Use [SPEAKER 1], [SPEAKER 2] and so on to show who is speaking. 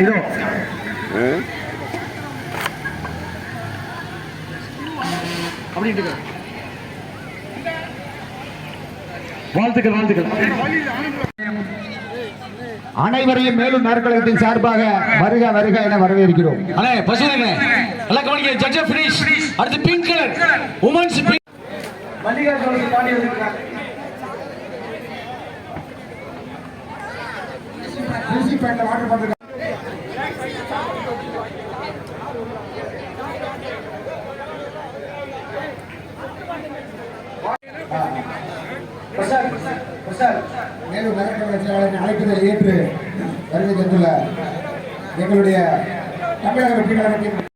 [SPEAKER 1] இதோ வாழ்த்துக்கள் வாழ்த்துக்கள்.
[SPEAKER 2] அனைவரையும் மேலும் நற்கழகத்தின் சார்பாக வருக வருக என வரவேற்கிறோம்.
[SPEAKER 3] அடுத்து பிங்க் கலர் உமன்ஸ்
[SPEAKER 2] மேலும் நகரக்கழக அழைப்புதல் ஏற்று வருகை தந்துள்ள எங்களுடைய தமிழக வெற்றி கழகத்தின்